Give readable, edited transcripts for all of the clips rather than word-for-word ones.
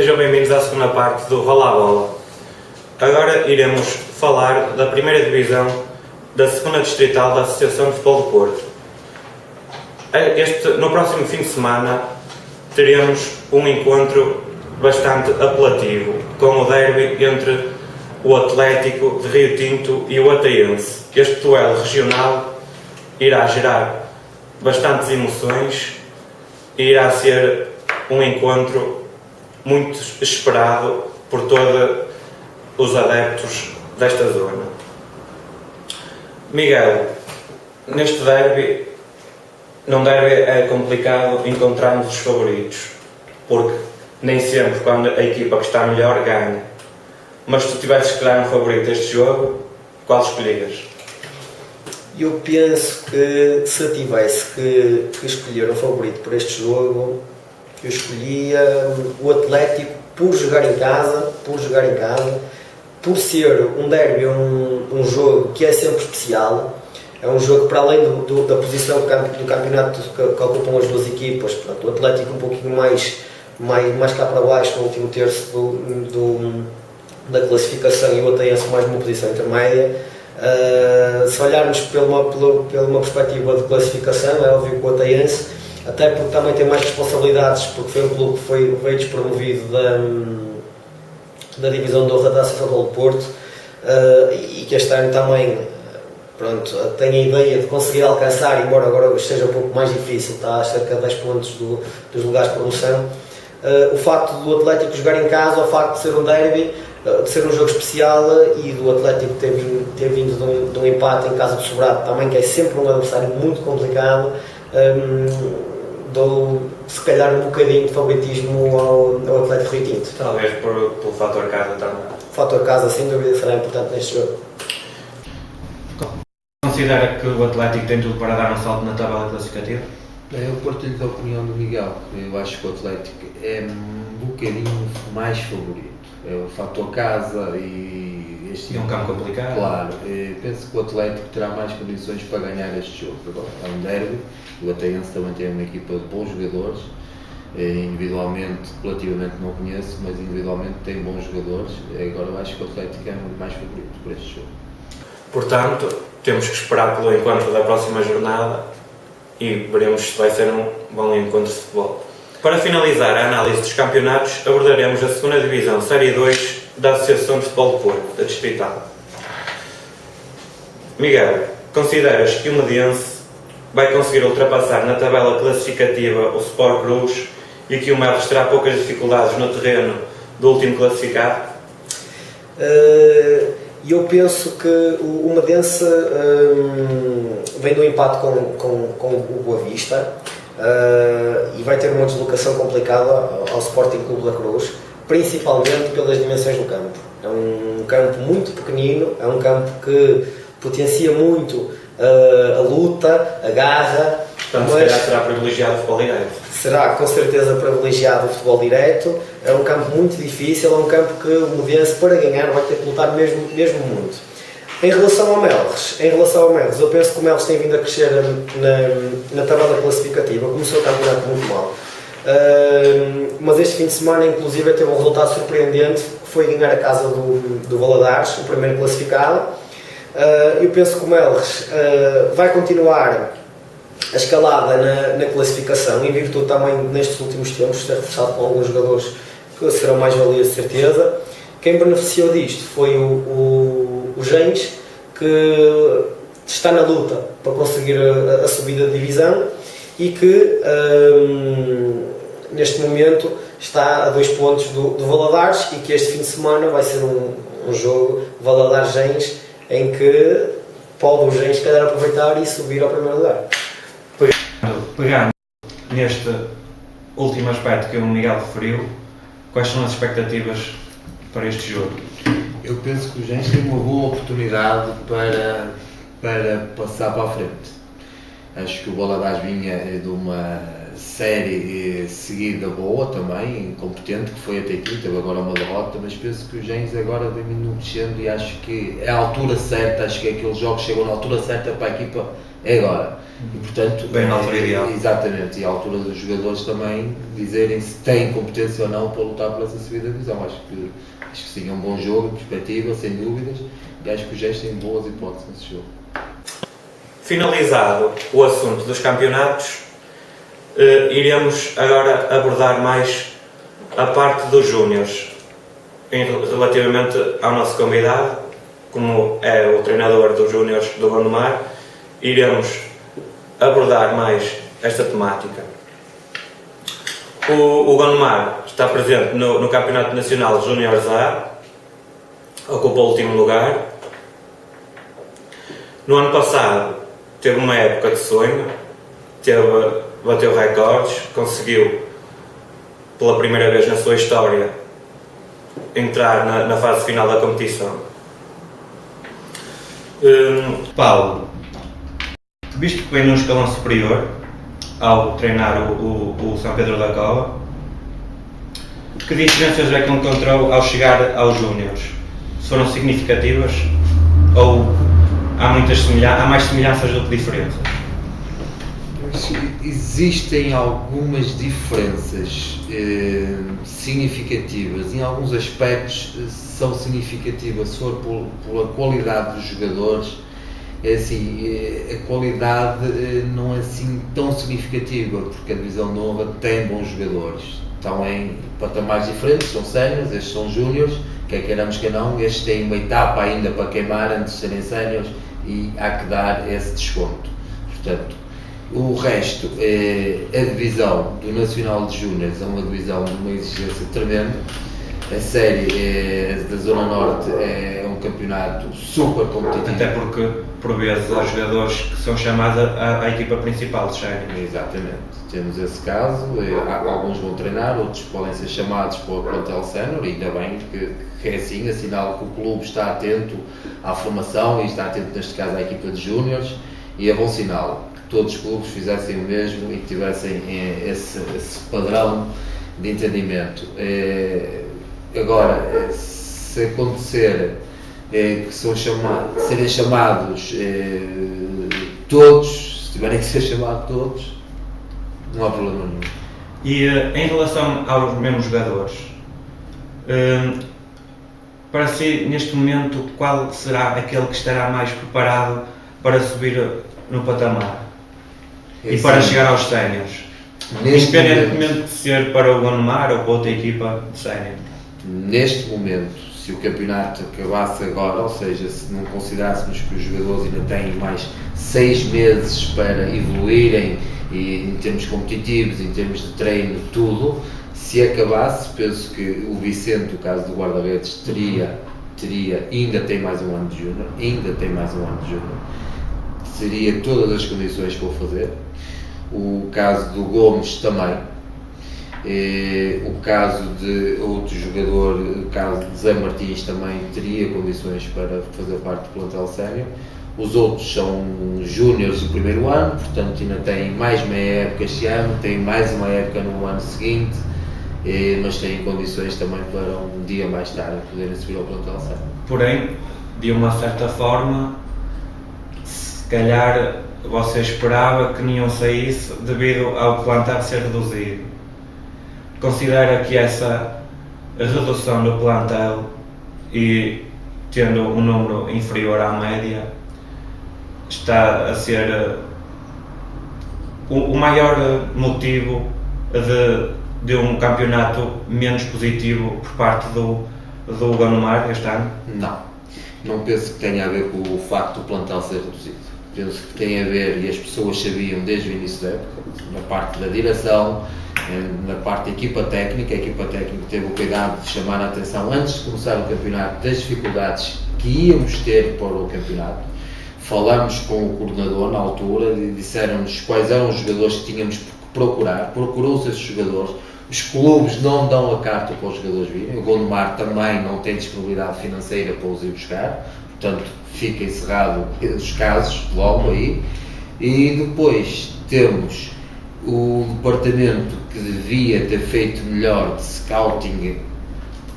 Sejam bem-vindos à segunda parte do Rola a Bola. Agora iremos falar da primeira divisão da segunda distrital da Associação de Futebol do Porto. No próximo fim de semana teremos um encontro bastante apelativo, com o derby entre o Atlético de Rio Tinto e o Ateiense. Este duelo regional irá gerar bastantes emoções e irá ser um encontro muito esperado por todos os adeptos desta zona. Miguel, neste derby, num derby é complicado encontrarmos os favoritos, porque nem sempre quando a equipa que está melhor ganha. Mas se tu tivesses que dar um favorito deste jogo, qual escolhias? Eu penso que se eu tivesse que escolher um favorito para este jogo, eu escolhia o Atlético por jogar em casa, por ser um derby, um jogo que é sempre especial. É um jogo que, para além da posição do campeonato que ocupam as duas equipas, portanto, o Atlético um pouquinho mais cá para baixo, no último terço da classificação, e o Ateiense mais numa posição intermédia. Se olharmos pela perspectiva de classificação, é óbvio que o Ateiense, até porque também tem mais responsabilidades, porque foi um clube que veio despromovido da divisão de honra da Associação do Porto, e que este ano também tem a ideia de conseguir alcançar, embora agora esteja um pouco mais difícil, está a cerca de 10 pontos dos lugares de promoção. O facto do Atlético jogar em casa, o facto de ser um derby, de ser um jogo especial, e do Atlético ter vindo de um empate em casa do Sobrado também, que é sempre um adversário muito complicado, dou se calhar um bocadinho de favoritismo ao Atlético Rio Tinto. Talvez pelo fator casa também. O fator casa, sem dúvida, será importante neste jogo. Considera que o Atlético tem tudo para dar um salto na tabela classificativa? Eu partilho da opinião do Miguel. Eu acho que o Atlético é um bocadinho mais favorito. É o fator casa e este um campo complicado. Claro, penso que o Atlético terá mais condições para ganhar este jogo. Agora, é um derby, o Ateiense também tem uma equipa de bons jogadores. Individualmente, relativamente não conheço, mas individualmente tem bons jogadores. Agora eu acho que o Atlético é mais favorito para este jogo. Portanto, temos que esperar pelo encontro da próxima jornada e veremos se vai ser um bom encontro de futebol. Para finalizar a análise dos campeonatos, abordaremos a segunda divisão, Série 2 da Associação de Futebol do Porto, da Distrital. Miguel, consideras que o Mediense vai conseguir ultrapassar na tabela classificativa o Sport Cruz e que o Melos terá poucas dificuldades no terreno do último classificado? Eu penso que o Mediense vem do empate com o Boa Vista, e vai ter uma deslocação complicada ao Sporting Clube da Cruz, principalmente pelas dimensões do campo. É um campo muito pequenino, é um campo que potencia muito a luta, a garra. Portanto, se calhar será privilegiado o futebol direto. Será com certeza privilegiado o futebol direto. É um campo muito difícil, é um campo que o Mediense, para ganhar, vai ter que lutar mesmo muito. Em relação ao Melres, eu penso que o Melres tem vindo a crescer na tabela classificativa. Começou o campeonato muito mal, mas este fim de semana, inclusive, teve um resultado surpreendente, que foi ganhar a casa do Valadares, o primeiro classificado. Eu penso que o Melres vai continuar a escalada na classificação, em virtude também, nestes últimos tempos, ter reforçado com alguns jogadores que serão mais valias, de certeza. Quem beneficiou disto foi o Gens, que está na luta para conseguir a subida de divisão e que neste momento está a 2 pontos do Valadares, e que este fim de semana vai ser um jogo Valadares-Gens, em que pode o Gens, se calhar, aproveitar e subir ao primeiro lugar. Pegando neste último aspecto que o Miguel referiu, quais são as expectativas para este jogo? Eu penso que o Gens tem uma boa oportunidade para passar para a frente. Acho que o Valadares vinha de uma série seguida boa também, competente, que foi até aqui, teve agora uma derrota, mas penso que o Gens agora vem no crescendo e acho que é a altura certa, acho que aqueles jogos chegam na altura certa para a equipa, é agora. E portanto, bem na altura ideal. Exatamente, e a altura dos jogadores também dizerem se têm competência ou não para lutar por essa subida de divisão. Acho que sim, é um bom jogo, perspectiva, sem dúvidas, e acho que o Gens tem boas hipóteses nesse jogo. Finalizado o assunto dos campeonatos, iremos agora abordar mais a parte dos júniores, relativamente ao nosso convidado, como é o treinador dos júniores do Gondomar, iremos abordar mais esta temática. O Gondomar está presente no Campeonato Nacional Júniores A, ocupa o último lugar. No ano passado teve uma época de sonho, bateu recordes, conseguiu pela primeira vez na sua história entrar na fase final da competição. Paulo, visto que vem num escalão superior ao treinar o São Pedro da Cova, que diferenças é que encontrou ao chegar aos júniores? Foram significativas ou há mais semelhanças do que diferenças? Existem algumas diferenças significativas, em alguns aspectos são significativas, se for pela qualidade dos jogadores, é assim, a qualidade não é assim tão significativa, porque a divisão nova tem bons jogadores, estão em patamares diferentes, são séniores, estes são júniores, quer queiramos que não, estes têm uma etapa ainda para queimar antes de serem séniores e há que dar esse desconto. Portanto, o resto, a divisão do Nacional de Júniores é uma divisão de uma exigência tremenda. A série da Zona Norte é um campeonato super competitivo. Até porque, por vezes, há jogadores que são chamados à equipa principal de série. Exatamente. Temos esse caso. Alguns vão treinar, outros podem ser chamados para o plantel sénior, e ainda bem que é assim, assinala que o clube está atento à formação e está atento, neste caso, à equipa de júniores, e é bom sinal que todos os clubes fizessem o mesmo e que tivessem esse padrão de entendimento. Agora, se acontecer que serem chamados todos, se tiverem que ser chamados todos, não há problema nenhum. E em relação aos mesmos jogadores, para si, neste momento, qual será aquele que estará mais preparado para subir no patamar e para chegar aos séniores? Independentemente de ser para o Gondomar ou para outra equipa de sénior. Neste momento, se o campeonato acabasse agora, ou seja, se não considerássemos que os jogadores ainda têm mais 6 meses para evoluírem e em termos competitivos, em termos de treino, tudo, se acabasse, penso que o Vicente, o caso do guarda-redes, ainda tem mais um ano de júnior, teria todas as condições para o fazer. O caso do Gomes também. O caso de outro jogador, o caso de Zé Martins, também teria condições para fazer parte do plantel sénior. Os outros são júniores do primeiro ano, portanto ainda têm mais meia época este ano, têm mais uma época no ano seguinte, mas têm condições também para um dia mais tarde poderem subir ao plantel sénior. Porém, de uma certa forma, se calhar você esperava que nenhum saísse devido ao plantel ser reduzido. Considera que essa redução do plantel e tendo um número inferior à média está a ser o maior motivo de um campeonato menos positivo por parte do Gondomar este ano? Não penso que tenha a ver com o facto do plantel ser reduzido. Penso que tem a ver, e as pessoas sabiam desde o início da época, na parte da direção, na parte da equipa técnica. A equipa técnica teve o cuidado de chamar a atenção antes de começar o campeonato das dificuldades que íamos ter para o campeonato. Falamos com o coordenador na altura e disseram-nos quais eram os jogadores que tínhamos que procurar. Procurou-se esses jogadores. Os clubes não dão a carta para os jogadores virem. O Gondomar também não tem disponibilidade financeira para os ir buscar. Portanto, fica encerrado os casos logo aí. E depois temos o departamento que devia ter feito melhor de scouting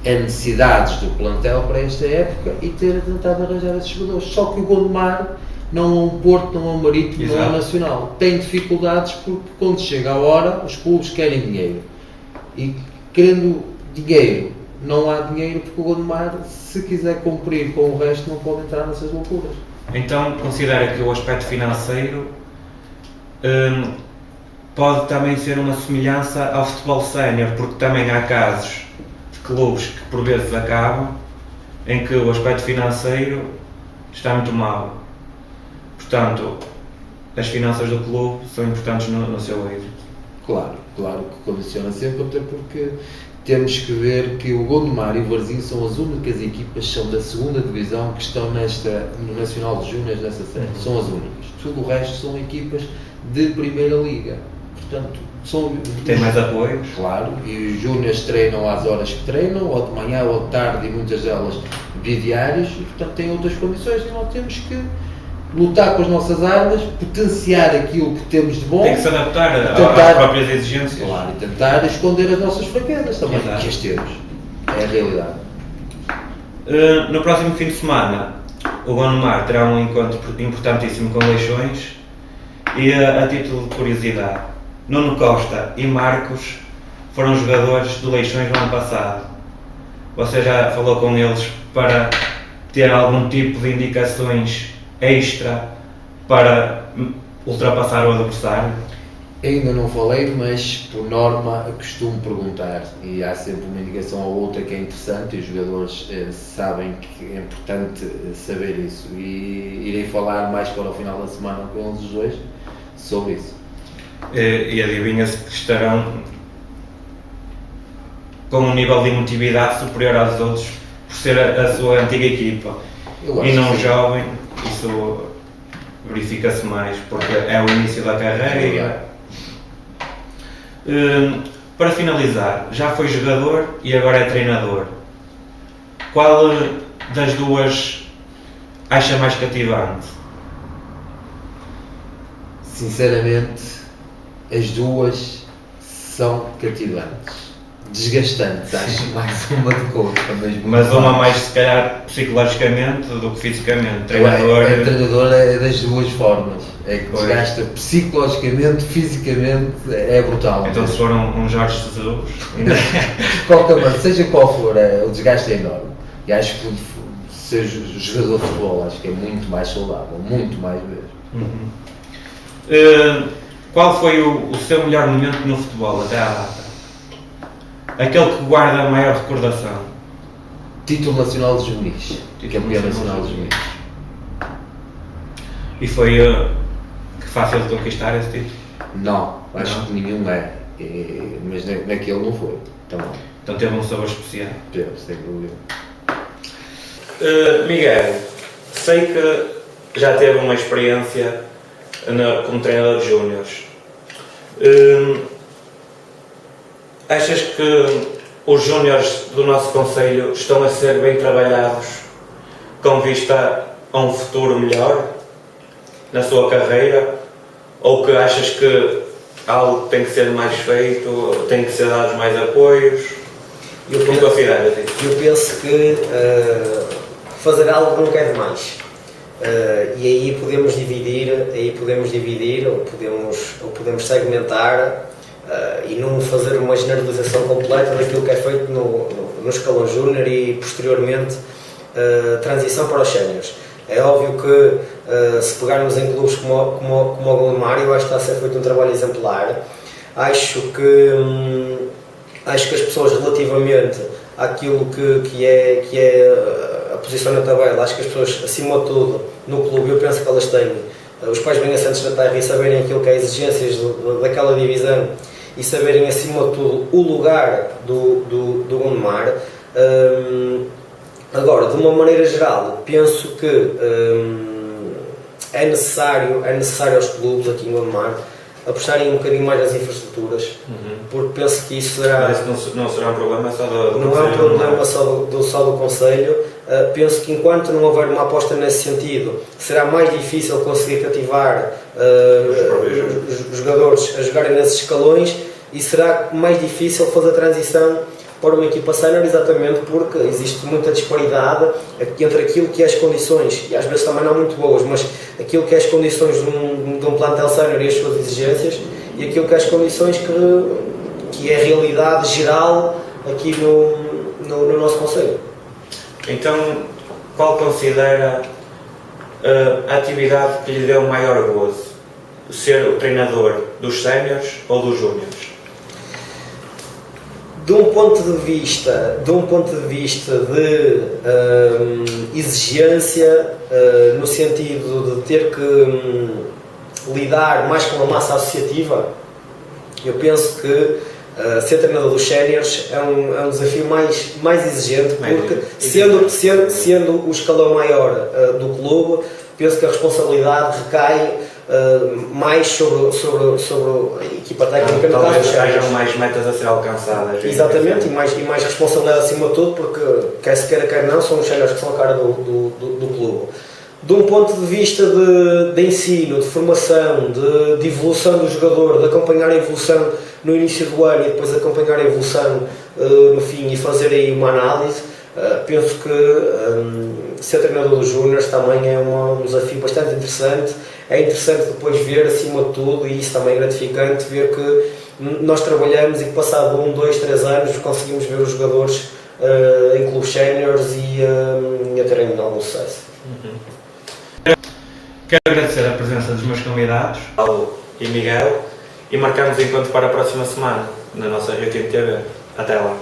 a necessidades do plantel para esta época e ter tentado arranjar esses jogadores. Só que o Gondomar não é um Porto, não é um Marítimo, não é um Nacional. Tem dificuldades porque quando chega a hora os clubes querem dinheiro. E querendo dinheiro, não há dinheiro porque o Gondomar, se quiser cumprir com o resto, não pode entrar nessas loucuras. Então considera que o aspecto financeiro pode também ser uma semelhança ao futebol sénior, porque também há casos de clubes que por vezes acabam em que o aspecto financeiro está muito mal. Portanto, as finanças do clube são importantes no seu êxito. Claro que condiciona sempre, até porque temos que ver que o Gondomar e o Varzim são as únicas equipas que são da segunda divisão que estão no Nacional de Júniors nessa série. São as únicas. Tudo o resto são equipas de primeira liga. Portanto, tem mais apoios. Claro, e os Júniors treinam às horas que treinam, ou de manhã ou de tarde, e muitas delas bidiários, e portanto têm outras condições, e nós temos que lutar com as nossas armas, potenciar aquilo que temos de bom. Tem que se adaptar às próprias exigências. Claro, e tentar esconder as nossas fraquezas também, que as temos. É a realidade. No próximo fim de semana, o Gondomar terá um encontro importantíssimo com Leixões e, a título de curiosidade, Nuno Costa e Marcos foram jogadores do Leixões no ano passado. Você já falou com eles para ter algum tipo de indicações extra para ultrapassar o adversário? Ainda não falei, mas por norma costumo perguntar, e há sempre uma indicação ou outra que é interessante, e os jogadores sabem que é importante saber isso, e irei falar mais para o final da semana com eles os dois sobre isso. E adivinha-se que estarão com um nível de emotividade superior aos outros por ser a sua antiga equipa e não jovem. Isso verifica-se mais porque é o início da carreira. Para finalizar, já foi jogador e agora é treinador. Qual das duas acha mais cativante? Sinceramente, as duas são cativantes. Desgastantes, acho mais uma do que outra. Mas uma mais, se calhar, psicologicamente do que fisicamente. Treinador é das duas formas. É que desgasta psicologicamente, fisicamente, é brutal. Então, se for um Jorge Jesus. Seja qual for, o desgaste é enorme. E acho que ser jogador de futebol, acho que é muito mais saudável, muito mais mesmo. Qual foi o seu melhor momento no futebol até à data? Aquele que guarda a maior recordação? Título Nacional de Juvenis. Campeão Nacional de Juvenis. E foi fácil de conquistar esse título? Não, acho que nenhum é. Mas naquele não foi. Então teve um sabor especial. Teve, sem dúvida. Miguel, sei que já teve uma experiência como treinador de júniores. Achas que os júniores do nosso concelho estão a ser bem trabalhados com vista a um futuro melhor na sua carreira? Ou que achas que algo tem que ser mais feito, tem que ser dados mais apoios? Como consideras isso? Eu penso que fazer algo nunca é demais. E aí podemos dividir ou podemos segmentar e não fazer uma generalização completa daquilo que é feito no escalão júnior e posteriormente transição para os séniores. É óbvio que se pegarmos em clubes como o Gondomar, eu acho que está a ser feito um trabalho exemplar. Acho que as pessoas, relativamente àquilo que é a posição na tabela, acho que as pessoas, acima de tudo, no clube, eu penso que elas têm os pés bem assentes na terra e saberem aquilo que é exigências daquela divisão e saberem, acima de tudo, o lugar do Gondomar. Agora, de uma maneira geral, penso que é necessário aos clubes aqui em Gondomar apostarem um bocadinho mais nas infraestruturas, porque penso que isso será... Mas não será um problema só do Não é um problema só do concelho, penso que enquanto não houver uma aposta nesse sentido, será mais difícil conseguir cativar os jogadores a jogarem nesses escalões e será mais difícil fazer a transição para uma equipa sénior, exatamente porque existe muita disparidade entre aquilo que é as condições, e às vezes também não muito boas, mas aquilo que é as condições de um plantel sénior e as suas exigências, e aquilo que é as condições que é a realidade geral aqui no nosso concelho. Então, qual considera a atividade que lhe deu maior gozo? Ser o treinador dos séniores ou dos júniores? De um ponto de vista de exigência, no sentido de ter que lidar mais com a massa associativa, eu penso que ser treinador dos séniores é um desafio mais exigente, porque sendo o escalão maior do clube, penso que a responsabilidade recai mais sobre a equipa técnica. Talvez hajam mais metas a ser alcançadas. Exatamente, e mais responsabilidade acima de tudo, porque quer se queira, quer não, são os séniores que são a cara do clube. De um ponto de vista de ensino, de formação, de evolução do jogador, de acompanhar a evolução no início do ano e depois acompanhar a evolução no fim e fazer aí uma análise, penso que ser treinador dos júniores também é um desafio bastante interessante. É interessante depois ver, acima de tudo, e isso também é gratificante, ver que nós trabalhamos e que passado 1, 2, 3 anos conseguimos ver os jogadores em clubes séniores e a terem algum sucesso. Quero agradecer a presença dos meus convidados, Paulo e Miguel, e marcamos o encontro para a próxima semana na nossa Rio Tinto TV. Até lá!